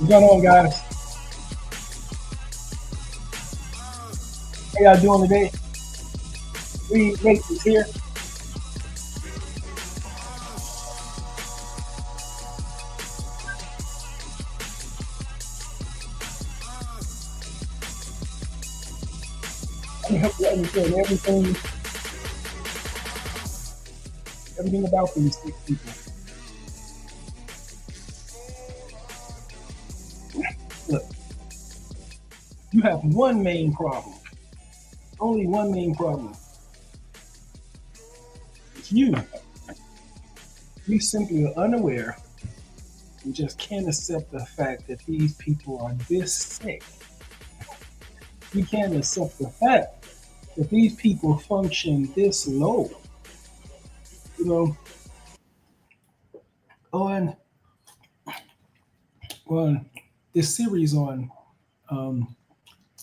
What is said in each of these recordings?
What's going on, guys? How y'all doing today? Reed Nate is here. Let me help you understand everything about these six people. Look, you have one main problem. Only one main problem. It's you. You simply are unaware and just can't accept the fact that these people are this sick. You can't accept the fact that these people function this low. You know, on this series on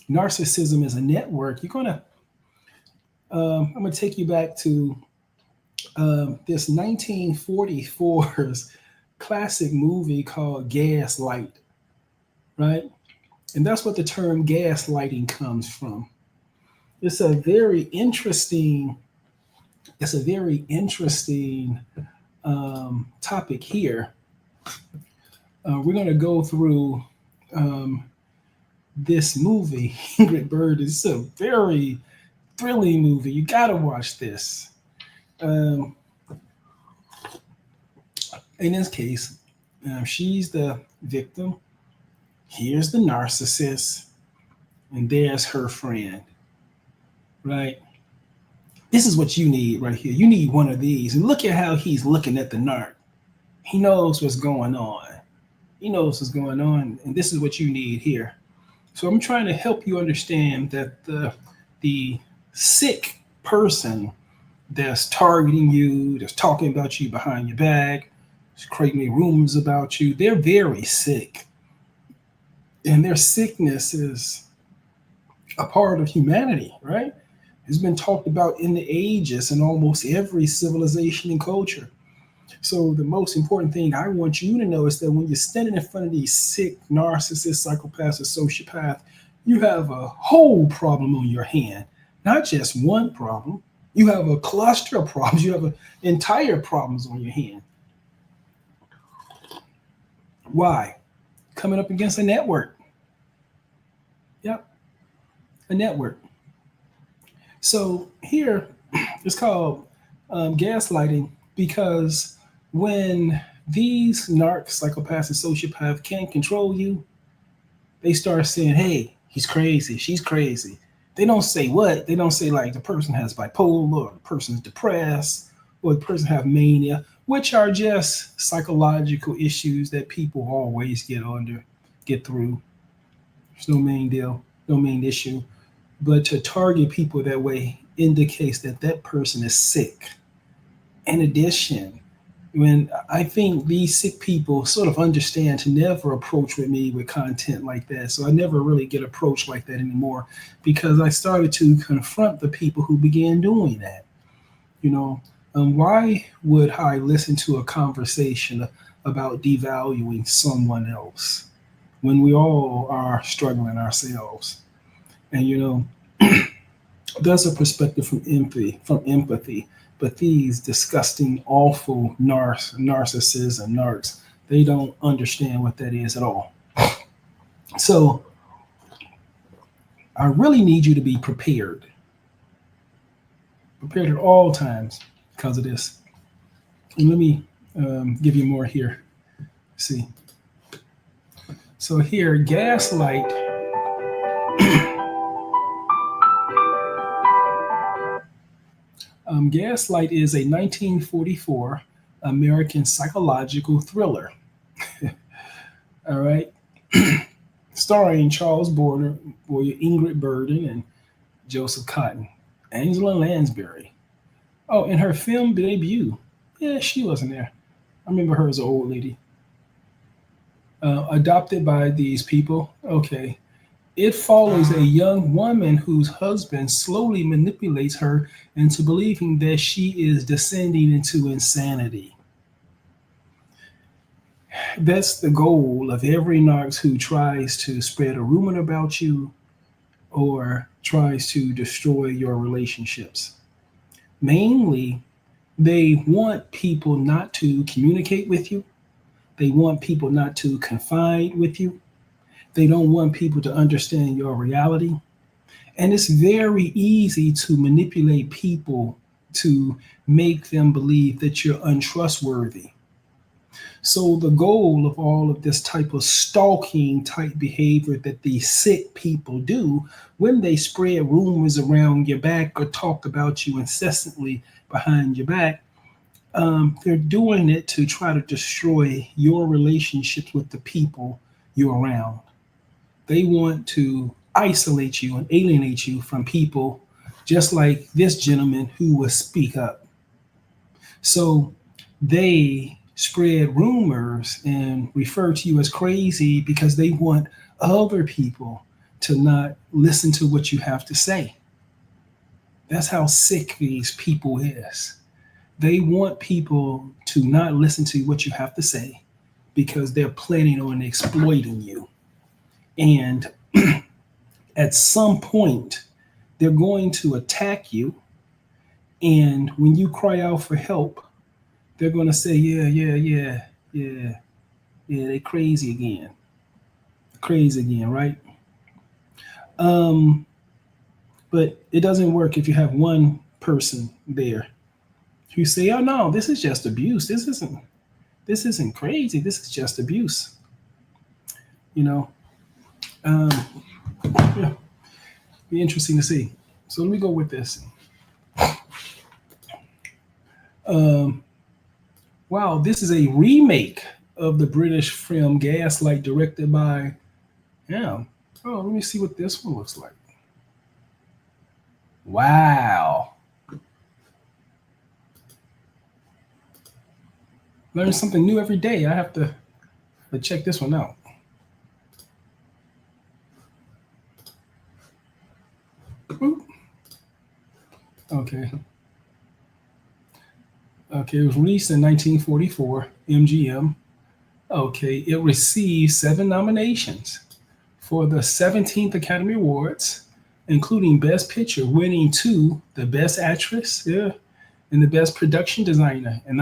narcissism as a network, I'm gonna take you back to this 1944's classic movie called Gaslight, right? And that's what the term gaslighting comes from. It's a very interesting topic here. We're going to go through this movie. Ingrid Bird is a very thrilling movie. You got to watch this. In this case, she's the victim. Here's the narcissist, and there's her friend, right? This is what you need right here. You need one of these. And look at how he's looking at the narc. He knows what's going on. He knows what's going on, and this is what you need here. So I'm trying to help you understand that the sick person that's targeting you, that's talking about you behind your back, that's creating rumors about you, they're very sick. And their sickness is a part of humanity, right? It's been talked about in the ages in almost every civilization and culture. So the most important thing I want you to know is that when you're standing in front of these sick narcissists, psychopaths, or sociopaths, you have a whole problem on your hand, not just one problem. You have a cluster of problems. You have entire problems on your hand. Why? Coming up against a network. Yep, a network. So here it's called gaslighting because when these narcs, psychopaths, and sociopaths can't control you, they start saying, hey, he's crazy, she's crazy. They don't say what? They don't say like the person has bipolar or the person's depressed or the person have mania, which are just psychological issues that people always get through. There's no main deal, no main issue. But to target people that way indicates that that person is sick. In addition, when I think these sick people sort of understand to never approach with me with content like that. So I never really get approached like that anymore because I started to confront the people who began doing that. You know, why would I listen to a conversation about devaluing someone else when we all are struggling ourselves? And you know, that's a perspective from empathy. But these disgusting, awful narcissists and narcs, they don't understand what that is at all. So I really need you to be prepared. Prepared at all times because of this. And let me give you more here. See. So here, gaslight. Gaslight is a 1944 American psychological thriller. All right. Starring Charles Boyer, Ingrid Burden, and Joseph Cotton, Angela Lansbury. Oh, and her film debut. Yeah, she wasn't there. I remember her as an old lady. Adopted by these people. Okay. It follows a young woman whose husband slowly manipulates her into believing that she is descending into insanity. That's the goal of every narc who tries to spread a rumor about you or tries to destroy your relationships. Mainly, they want people not to communicate with you. They want people not to confide with you. They don't want people to understand your reality. And it's very easy to manipulate people to make them believe that you're untrustworthy. So the goal of all of this type of stalking type behavior that these sick people do when they spread rumors around your back or talk about you incessantly behind your back, they're doing it to try to destroy your relationships with the people you're around. They want to isolate you and alienate you from people just like this gentleman who will speak up. So they spread rumors and refer to you as crazy because they want other people to not listen to what you have to say. That's how sick these people is. They want people to not listen to what you have to say because they're planning on exploiting you. And at some point, they're going to attack you. And when you cry out for help, they're going to say, yeah, they crazy again. Crazy again, right? But it doesn't work if you have one person there who say, oh no, this is just abuse. This isn't crazy. This is just abuse. You know, um, yeah, be interesting to see. So let me go with this. Wow, this is a remake of the British film Gaslight, directed by, yeah. Oh, let me see what this one looks like. Wow. Learn something new every day. I have to check this one out. Oop. Okay. Okay, it was released in 1944, MGM. Okay, it received 7 nominations for the 17th Academy Awards, including Best Picture, winning 2, the Best Actress, yeah, and the Best Production Designer in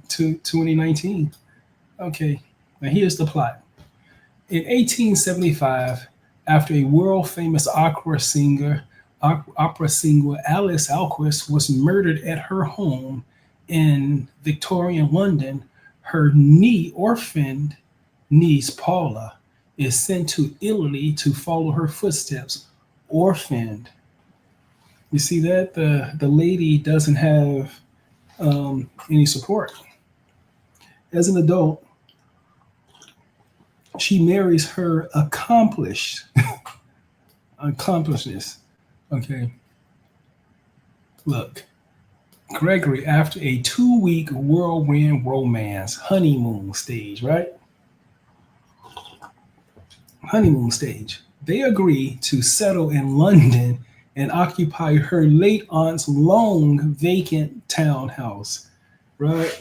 2019. Okay, now here's the plot. In 1875, after a world famous opera singer Alice Alquist was murdered at her home in Victorian London, her orphaned niece Paula is sent to Italy to follow her footsteps. Orphaned. You see that the lady doesn't have any support. As an adult, she marries her accomplishedness. Okay. Look, Gregory, after a 2-week whirlwind romance, honeymoon stage, right? Honeymoon stage. They agree to settle in London and occupy her late aunt's long vacant townhouse, right?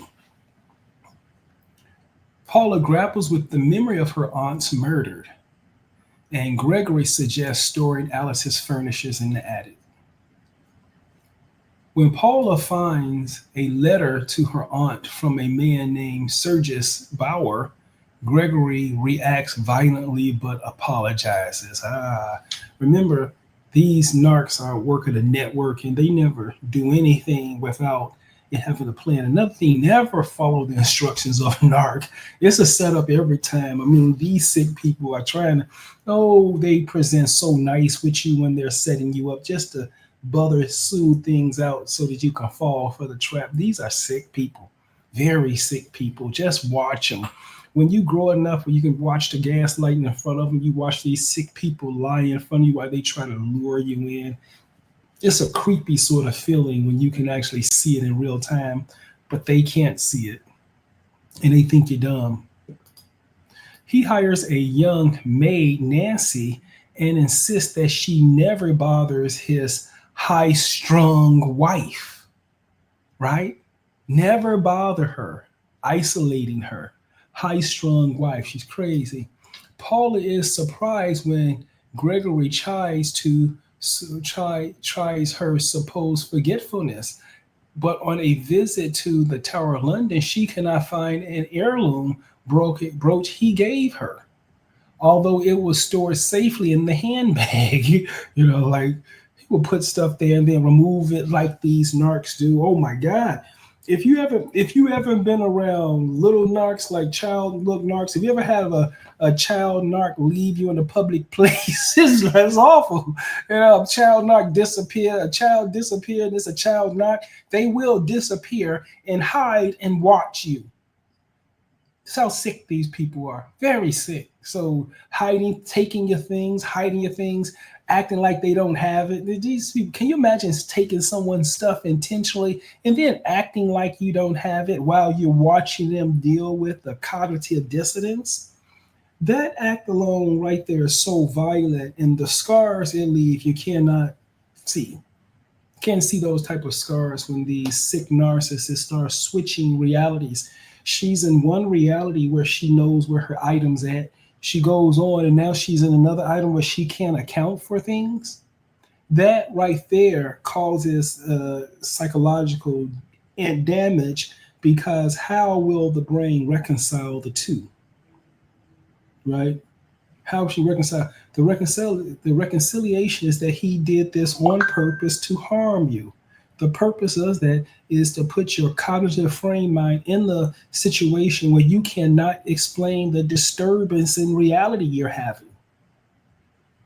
Paula grapples with the memory of her aunt's murder, and Gregory suggests storing Alice's furnishings in the attic. When Paula finds a letter to her aunt from a man named Sergius Bauer, Gregory reacts violently but apologizes. Remember, these narcs are work of the network and they never do anything without it having a plan. Another thing, never follow the instructions of a narc. It's a setup every time. I mean, these sick people are trying to, they present so nice with you when they're setting you up just to bother soothe things out so that you can fall for the trap. These are sick people, very sick people. Just watch them. When you grow enough where you can watch the gaslighting in front of them, you watch these sick people lie in front of you while they try to lure you in. It's a creepy sort of feeling when you can actually see it in real time, but they can't see it and they think you're dumb. He hires a young maid, Nancy, and insists that she never bothers his high-strung wife, right? Never bother her, isolating her. high-strung wife. She's crazy. Paula is surprised when Gregory tries her supposed forgetfulness. But on a visit to the Tower of London, she cannot find an heirloom brooch he gave her, although it was stored safely in the handbag. Like he will put stuff there and then remove it like these narcs do. Oh my God. If you haven't been around little narcs, like child look narcs, if you ever have a child narc leave you in a public place, it's awful. Child narc disappear, a child disappear, and it's a child narc, they will disappear and hide and watch you. That's how sick these people are. Very sick. So hiding, taking your things, hiding your things, acting like they don't have it. These people, can you imagine taking someone's stuff intentionally and then acting like you don't have it while you're watching them deal with the cognitive dissonance? That act alone right there is so violent, and the scars it leaves you cannot see. Can't see those type of scars when these sick narcissists start switching realities. She's in one reality where she knows where her item's at. She goes on and now she's in another item where she can't account for things. That right there causes psychological damage, because how will the brain reconcile the two? Right? How she reconcile? The reconciliation is that he did this on purpose to harm you. The purpose of that is to put your cognitive frame mind in the situation where you cannot explain the disturbance in reality you're having.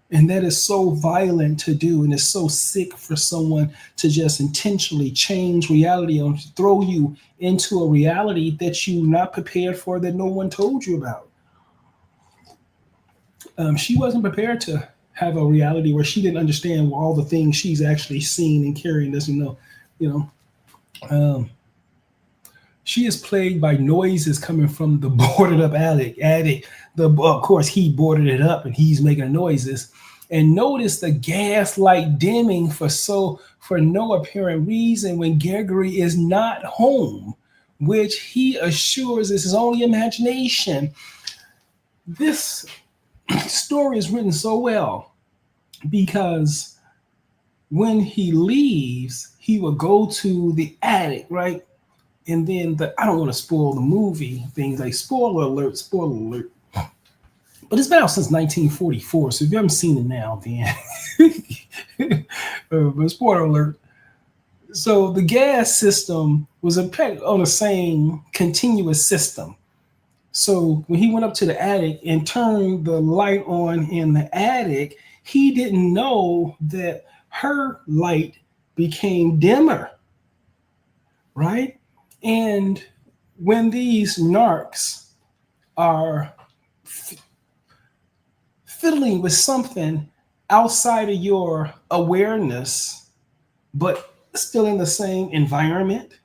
And that is so violent to do, and it's so sick for someone to just intentionally change reality and throw you into a reality that you're not prepared for, that no one told you about. She wasn't prepared to have a reality where she didn't understand all the things she's actually seen and carrying, doesn't know. She is plagued by noises coming from the boarded up attic. Of course, he boarded it up and he's making noises. And notice the gaslight dimming for no apparent reason when Gregory is not home, which he assures is his only imagination. This story is written so well because when he leaves, he will go to the attic, right? And then I don't want to spoil the movie things, like spoiler alert. But it's been out since 1944, so if you haven't seen it now, then but spoiler alert. So the gas system was on the same continuous system. So when he went up to the attic and turned the light on in the attic, he didn't know that her light became dimmer, right? And when these narcs are fiddling with something outside of your awareness, but still in the same environment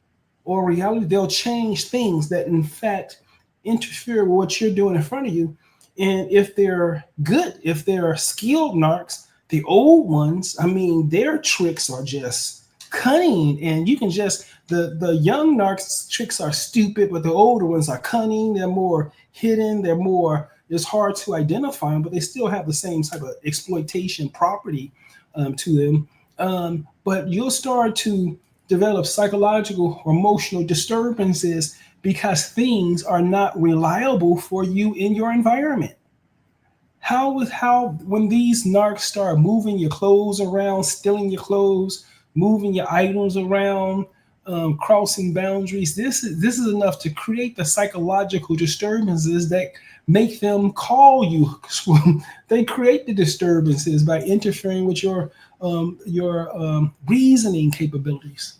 or reality, they'll change things that in fact interfere with what you're doing in front of you. And if they're good, if they're skilled narcs, the old ones, their tricks are just cunning, and you can just, the young narcs tricks are stupid, but the older ones are cunning. They're more hidden. It's hard to identify them, but they still have the same type of exploitation property to them. But you'll start to develop psychological or emotional disturbances because things are not reliable for you in your environment. How when these narcs start moving your clothes around, stealing your clothes, moving your items around, crossing boundaries, this is enough to create the psychological disturbances that make them call you. They create the disturbances by interfering with your reasoning capabilities.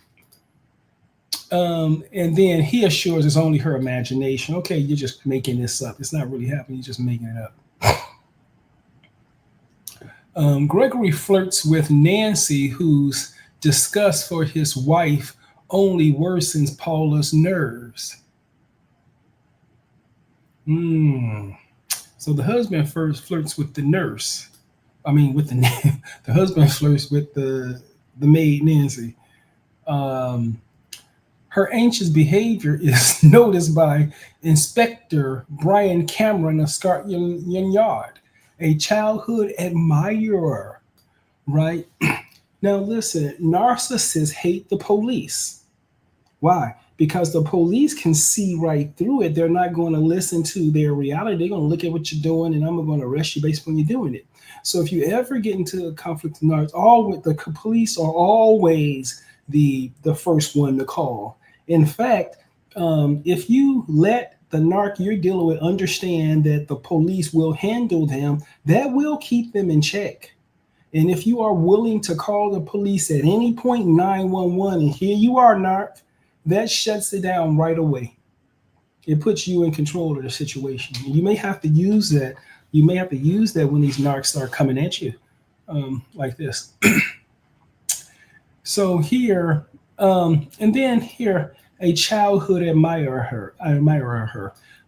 And then he assures it's only her imagination. Okay, you're just making this up. It's not really happening. You're just making it up. Gregory flirts with Nancy, whose disgust for his wife only worsens Paula's nerves. So the husband first flirts with the nurse. The husband flirts with the maid Nancy. Her anxious behavior is noticed by Inspector Brian Cameron of Scotland Yard, a childhood admirer, right? Now, listen, narcissists hate the police. Why? Because the police can see right through it. They're not going to listen to their reality. They're going to look at what you're doing, and I'm going to arrest you based on you doing it. So if you ever get into a conflict with narcs, all with the police are always the first one to call. In fact, if you let the narc you're dealing with understand that the police will handle them, that will keep them in check. And if you are willing to call the police at any point, 911, and here you are, narc, that shuts it down right away. It puts you in control of the situation. You may have to use that. You may have to use that when these narcs start coming at you, like this. So here, and then here, a childhood admirer.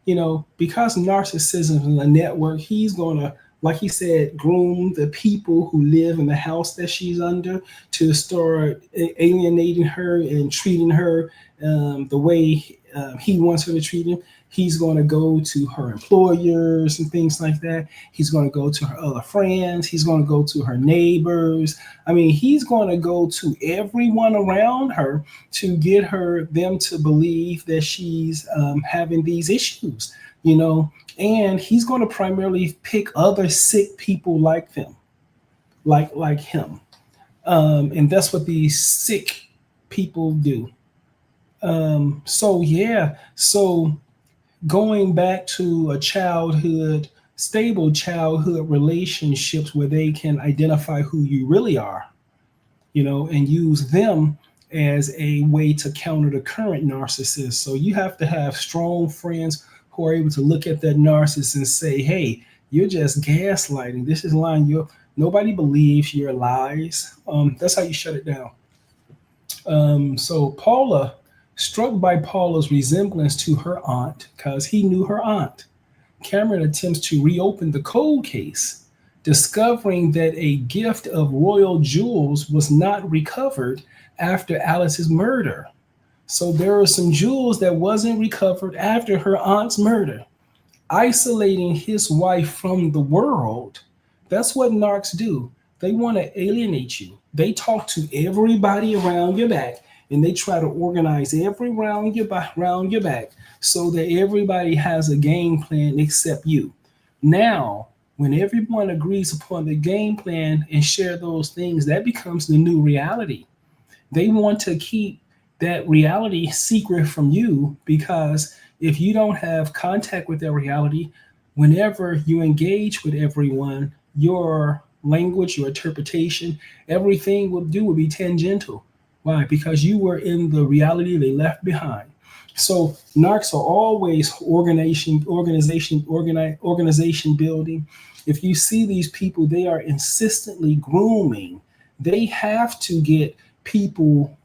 You know, because narcissism is a network, he's gonna, like he said, groom the people who live in the house that she's under to start alienating her and treating her the way he wants her to treat him. He's going to go to her employers and things like that. He's going to go to her other friends. He's going to go to her neighbors. I mean, he's going to go to everyone around her to get them to believe that she's having these issues, you know, and he's going to primarily pick other sick people like them, like him. And that's what these sick people do. So going back to stable childhood relationships where they can identify who you really are, you know, and use them as a way to counter the current narcissist. So you have to have strong friends who are able to look at that narcissist and say, hey, you're just gaslighting. This is lying. Nobody believes your lies. That's how you shut it down. So Paula, struck by Paula's resemblance to her aunt, because he knew her aunt, Cameron attempts to reopen the cold case, discovering that a gift of royal jewels was not recovered after Alice's murder. So there are some jewels that wasn't recovered after her aunt's murder. Isolating his wife from the world. That's what narcs do. They want to alienate you. They talk to everybody around your back, and they try to organize every round your back so that everybody has a game plan except you. Now, when everyone agrees upon the game plan and share those things, that becomes the new reality. They want to keep that reality secret from you, because if you don't have contact with that reality, whenever you engage with everyone, your language, your interpretation, everything will be tangential. Why? Because you were in the reality they left behind. So narcs are always organization building. If you see these people, they are insistently grooming. They have to get people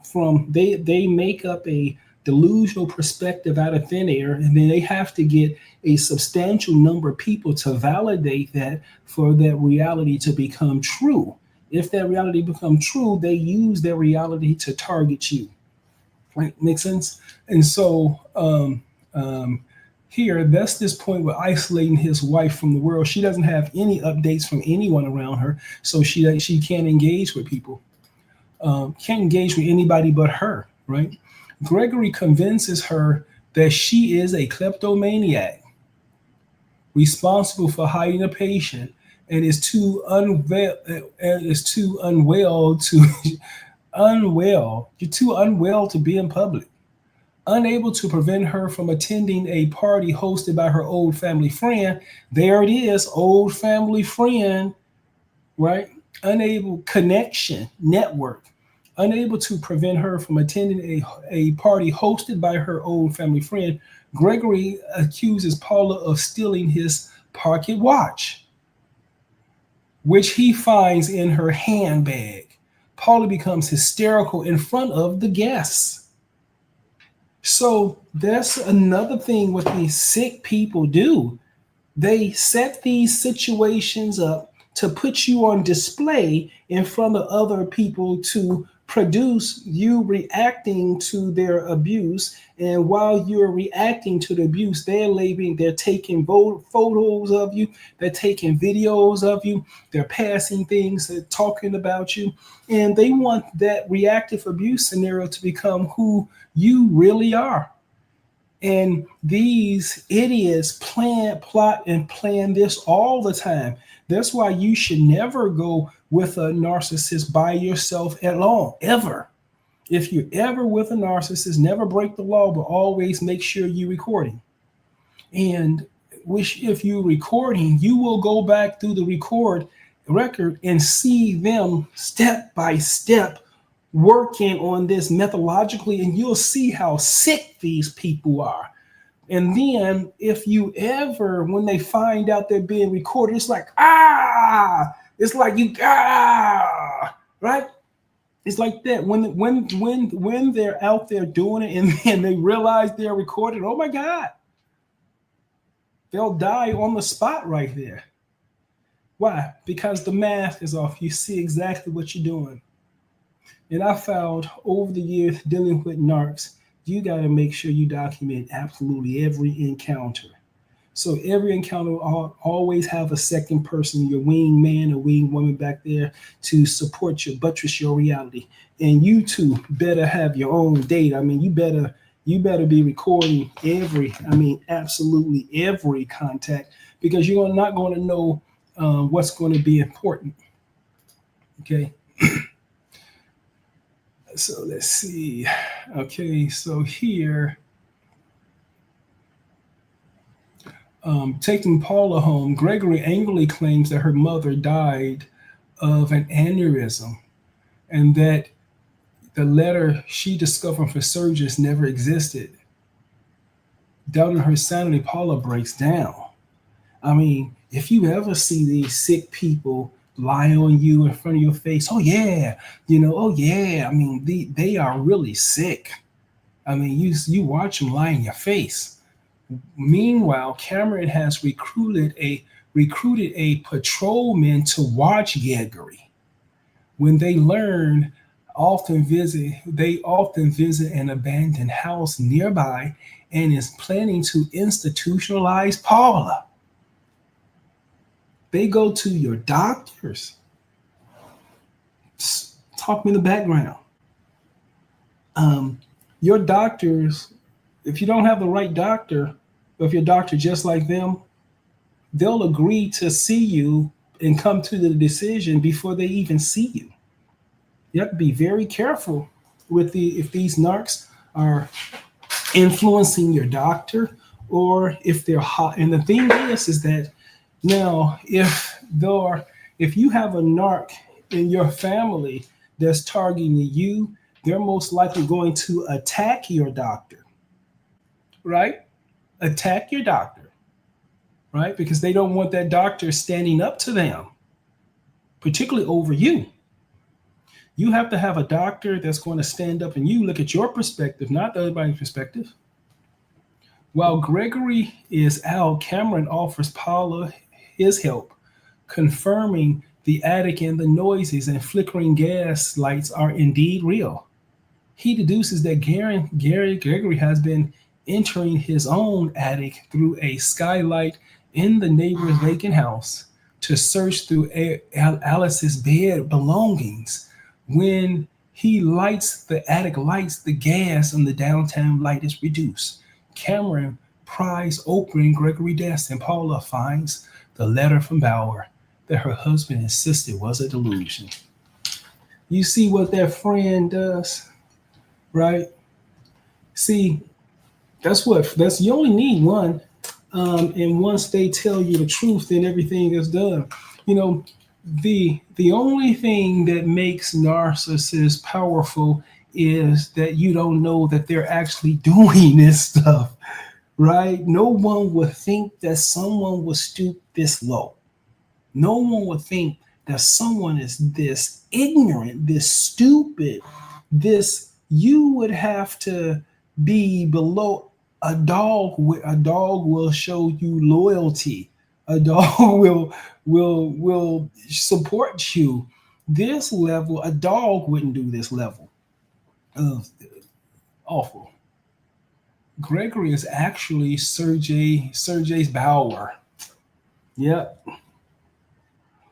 they make up a delusional perspective out of thin air, and then they have to get a substantial number of people to validate that for that reality to become true. If that reality becomes true, they use their reality to target you. Right? Make sense? And so here, that's this point with isolating his wife from the world. She doesn't have any updates from anyone around her, so she can't engage with people. Can't engage with anybody but her, right? Gregory convinces her that she is a kleptomaniac, responsible for hiding a patient, and is too unwell to be in public. Unable to prevent her from attending a party hosted by her old family friend. There it is, old family friend, right? Unable to prevent her from attending a party hosted by her old family friend. Gregory accuses Paula of stealing his pocket watch, which he finds in her handbag. Paula becomes hysterical in front of the guests. So that's another thing what these sick people do. They set these situations up to put you on display in front of other people to produce you reacting to their abuse. And while you're reacting to the abuse, they're taking photos of you, they're taking videos of you, they're passing things, they're talking about you. And they want that reactive abuse scenario to become who you really are. And these idiots plot, and plan this all the time. That's why you should never go with a narcissist by yourself at all, ever. If you're ever with a narcissist, never break the law, but always make sure you're recording. And if you're recording, you will go back through the record and see them step by step working on this methodologically, and you'll see how sick these people are. And then if you ever, when they find out they're being recorded, it's like, it's like right? It's like that. When they're out there doing it and then they realize they're recorded, oh my God, they'll die on the spot right there. Why? Because the mask is off. You see exactly what you're doing. And I found over the years dealing with narcs, you got to make sure you document absolutely every encounter. So every encounter will always have a second person, your wing man or wing woman back there to support you, buttress your reality. And you too better have your own data. I mean, you better be recording absolutely every contact, because you're not going to know what's going to be important. Okay. So let's see. Okay, so here, taking Paula home, Gregory angrily claims that her mother died of an aneurysm and that the letter she discovered for surgeons never existed. Doubting her sanity, Paula breaks down. I mean, if you ever see these sick people lie on you in front of your face, oh yeah, I mean, they are really sick. I mean, you watch them lie in your face. Meanwhile, Cameron has recruited a patrolman to watch Gregory. When they learn, they often visit an abandoned house nearby and is planning to institutionalize Paula. They go to your doctors. Talk me in the background. Your doctors, if you don't have the right doctor, or if your doctor just like them, they'll agree to see you and come to the decision before they even see you. You have to be very careful if these narcs are influencing your doctor, or if they're hot. And the thing is that now, if you have a narc in your family that's targeting you, they're most likely going to attack your doctor, right? Attack your doctor, right? Because they don't want that doctor standing up to them, particularly over you. You have to have a doctor that's going to stand up and you look at your perspective, not everybody's perspective. While Gregory is out, Cameron offers Paula his help, confirming the attic and the noises and flickering gas lights are indeed real. He deduces that Gregory has been entering his own attic through a skylight in the neighbor's vacant house to search through Alice's bed belongings. When he lights the attic lights, the gas on the downtown light is reduced. Cameron pries open Gregory's desk, and Paula finds the letter from Bauer that her husband insisted was a delusion. You see what that friend does, right? See, you only need one. And once they tell you the truth, then everything is done. The only thing that makes narcissists powerful is that you don't know that they're actually doing this stuff, right? No one would think that someone would stoop this low. No one would think that someone is this ignorant, this stupid, you would have to be below a dog. A dog will show you loyalty. A dog will support you. This level, a dog wouldn't do this level of awful. Gregory is actually Sergei's Bauer. Yep.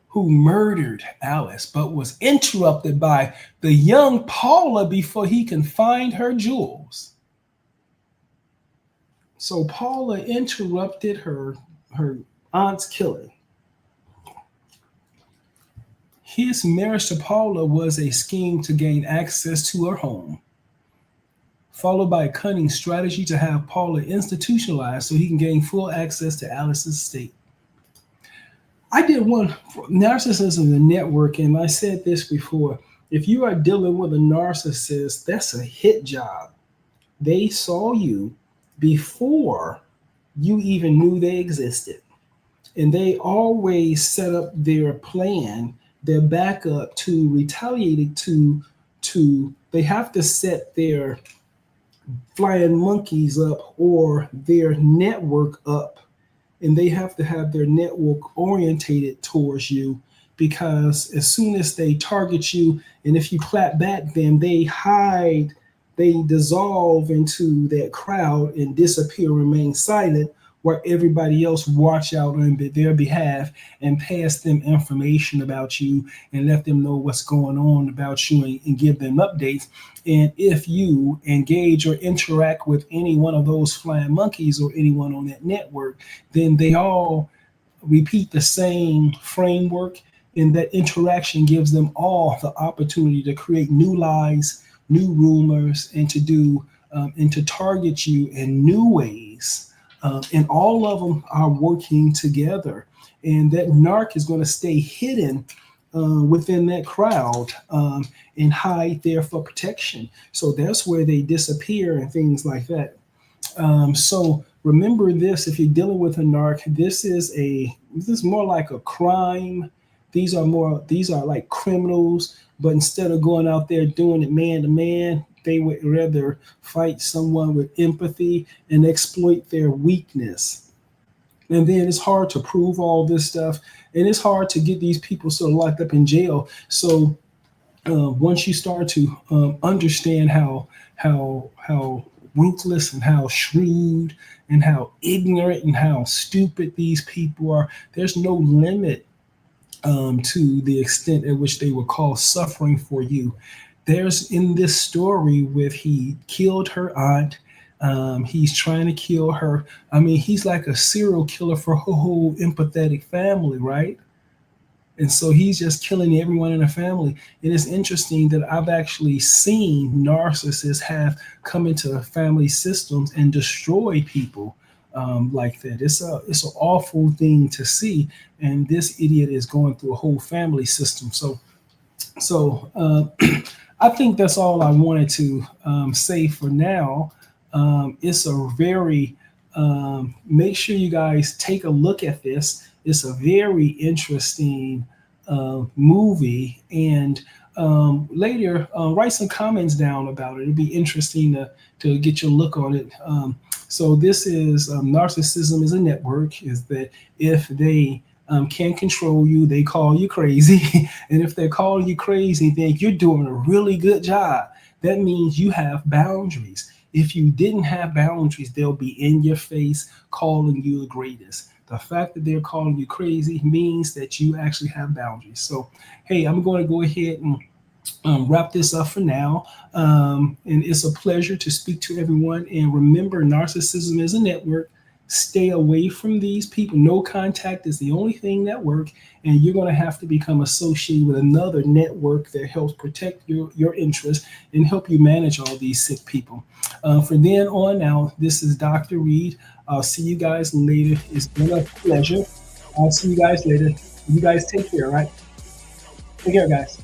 Who murdered Alice, but was interrupted by the young Paula before he can find her jewels. So Paula interrupted her aunt's killing. His marriage to Paula was a scheme to gain access to her home, followed by a cunning strategy to have Paula institutionalized so he can gain full access to Alice's estate. I did one narcissism the network, and I said this before. If you are dealing with a narcissist, that's a hit job. They saw you before you even knew they existed. And they always set up their plan, their backup to retaliate to they have to set their flying monkeys up or their network up, and they have to have their network orientated towards you, because as soon as they target you, and if you clap back, then they hide, they dissolve into that crowd and disappear, remain silent, where everybody else watch out on their behalf and pass them information about you and let them know what's going on about you and give them updates. And if you engage or interact with any one of those flying monkeys or anyone on that network, then they all repeat the same framework, and that interaction gives them all the opportunity to create new lies, new rumors, and to do and to target you in new ways. And all of them are working together. And that narc is going to stay hidden within that crowd and hide there for protection. So that's where they disappear and things like that. So remember this: if you're dealing with a narc, this is more like a crime. These are like criminals, but instead of going out there doing it man to man, they would rather fight someone with empathy and exploit their weakness. And then it's hard to prove all this stuff, and it's hard to get these people sort of locked up in jail. So once you start to understand how ruthless and how shrewd and how ignorant and how stupid these people are, there's no limit to the extent at which they will cause suffering for you. There's in this story with he killed her aunt. He's trying to kill her. I mean, he's like a serial killer for her whole empathetic family, right? And so he's just killing everyone in the family. And it's interesting that I've actually seen narcissists have come into family systems and destroy people like that. It's an awful thing to see. And this idiot is going through a whole family system. So I think that's all I wanted to say for now. It's a very, make sure you guys take a look at this. It's a very interesting movie. And later, write some comments down about it. It'd be interesting to get your look on it. So this is Narcissism is a Network, is that if they can't control you, they call you crazy. And if they're calling you crazy, then you're doing a really good job. That means you have boundaries. If you didn't have boundaries, they'll be in your face calling you the greatest. The fact that they're calling you crazy means that you actually have boundaries. So, hey, I'm going to go ahead and wrap this up for now. And it's a pleasure to speak to everyone. And remember, narcissism is a network. Stay away from these people. No contact is the only thing that works. And you're going to have to become associated with another network that helps protect your interests and help you manage all these sick people. From then on out, this is Dr. Reed. I'll see you guys later. It's been a pleasure. I'll see you guys later. You guys take care, all right? Take care, guys.